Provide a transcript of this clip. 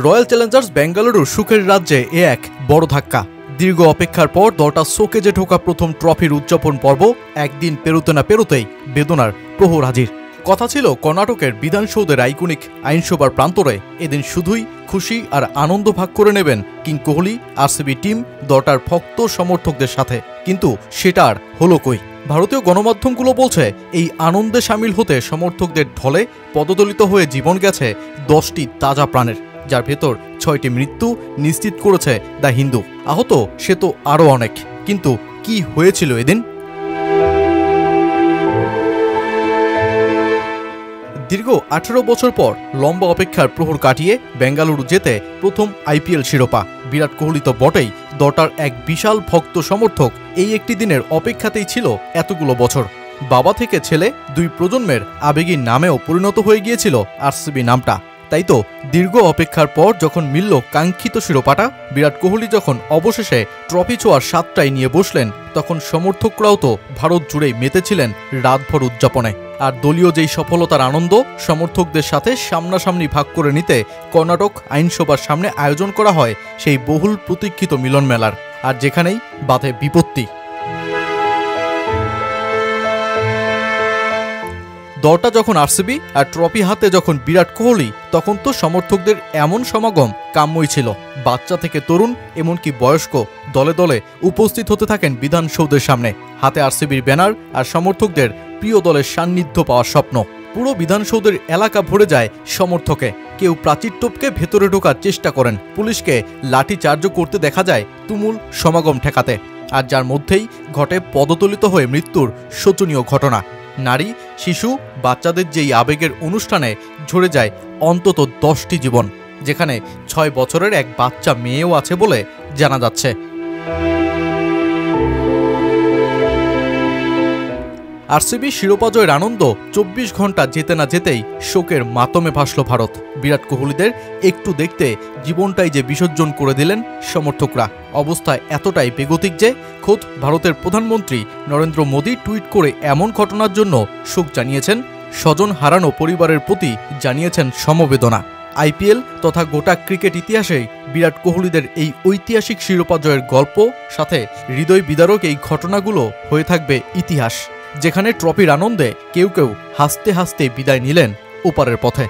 Royal Challengers বেঙ্গালুরুর সুখের রাজ্যে এ এক বড় ধাক্কা। দীর্ঘ অপেক্ষার পর দলটা শোকেজে ঢোকা প্রথম ট্রফির উদযাপন পর্ব একদিন পেরোতে না পেরোতেই বেদনার প্রহর হাজির। কথা ছিল কর্ণাটকের বিধানসৌধের আইকনিক আইনসভার প্রান্তরে এদিন শুধুই খুশি আর আনন্দ ভাগ করে নেবেন কিং কোহলি, আরসিবি টিম, দলটার ভক্ত সমর্থকদের সাথে। কিন্তু সেটা আর হলো কই? ভারতীয় গণমাধ্যমগুলো বলছে এই আনন্দে সামিল হতে সমর্থকদের ঢলে পদদলিত হয়ে জীবন গেছে 10টি তাজা প্রাণের, যার ভেতর 6টি মৃত্যু নিশ্চিত করেছে দ্য হিন্দু। আহত সে তো আরও অনেক, কিন্তু কি হয়েছিল এদিন? দীর্ঘ 18 বছর পর লম্বা অপেক্ষার প্রহর কাটিয়ে বেঙ্গালুরু যেতে প্রথম আইপিএল শিরোপা। বিরাট কোহলি তো বটেই, দলটার এক বিশাল ভক্ত সমর্থক এই একটি দিনের অপেক্ষাতেই ছিল এতগুলো বছর। বাবা থেকে ছেলে দুই প্রজন্মের আবেগী নামেও পরিণত হয়ে গিয়েছিল আরসিবি নামটা। তাই তো দীর্ঘ অপেক্ষার পর যখন মিলল কাঙ্ক্ষিত শিরোপাটা, বিরাট কোহলি যখন অবশেষে ট্রফি ছোঁয়ার স্বাদটাই নিয়ে বসলেন, তখন সমর্থকরাও তো ভারত জুড়েই মেতেছিলেন রাতভর উদযাপনে। আর দলীয় যেই সফলতার আনন্দ সমর্থকদের সাথে সামনাসামনি ভাগ করে নিতে কর্ণাটক আইনসভার সামনে আয়োজন করা হয় সেই বহুল প্রতীক্ষিত মিলন মেলার, আর যেখানেই বাধে বিপত্তি। দলটা যখন আরসিবি আর ট্রফি হাতে যখন বিরাট কোহলি, তখন তো সমর্থকদের এমন সমাগম কাম্যই ছিল। বাচ্চা থেকে তরুণ এমনকি বয়স্ক দলে দলে উপস্থিত হতে থাকেন বিধানসৌধের সামনে, হাতে আরসিবির ব্যানার আর সমর্থকদের প্রিয় দলের সান্নিধ্য পাওয়ার স্বপ্ন। পুরো বিধানসৌধের এলাকা ভরে যায় সমর্থকে। কেউ প্রাচীর টপকে ভেতরে ঢোকার চেষ্টা করেন, পুলিশকে লাঠি চার্জও করতে দেখা যায় তুমুল সমাগম ঠেকাতে। আর যার মধ্যেই ঘটে পদতলিত হয়ে মৃত্যুর শোচনীয় ঘটনা। নারী, শিশু, বাচ্চাদের যেই আবেগের অনুষ্ঠানে ঝরে যায় অন্তত 10টি জীবন, যেখানে 6 বছরের এক বাচ্চা মেয়েও আছে বলে জানা যাচ্ছে। আরসিবি শিরোপা জয়ের আনন্দ 24 ঘন্টা যেতে না যেতেই শোকের মাতমে ভাসল ভারত। বিরাট কোহলিদের একটু দেখতে জীবনটাই যে বিসর্জন করে দিলেন সমর্থকরা। অবস্থায় এতটাই বেগতিক যে খোদ ভারতের প্রধানমন্ত্রী নরেন্দ্র মোদী টুইট করে এমন ঘটনার জন্য শোক জানিয়েছেন, স্বজন হারানো পরিবারের প্রতি জানিয়েছেন সমবেদনা। আইপিএল তথা গোটা ক্রিকেট ইতিহাসেই বিরাট কোহলিদের এই ঐতিহাসিক শিরোপা জয়ের গল্প সাথে হৃদয় বিদারক এই ঘটনাগুলো হয়ে থাকবে ইতিহাস, যেখানে ট্রফির আনন্দে কেউ কেউ হাসতে হাসতে বিদায় নিলেন ওপারের পথে।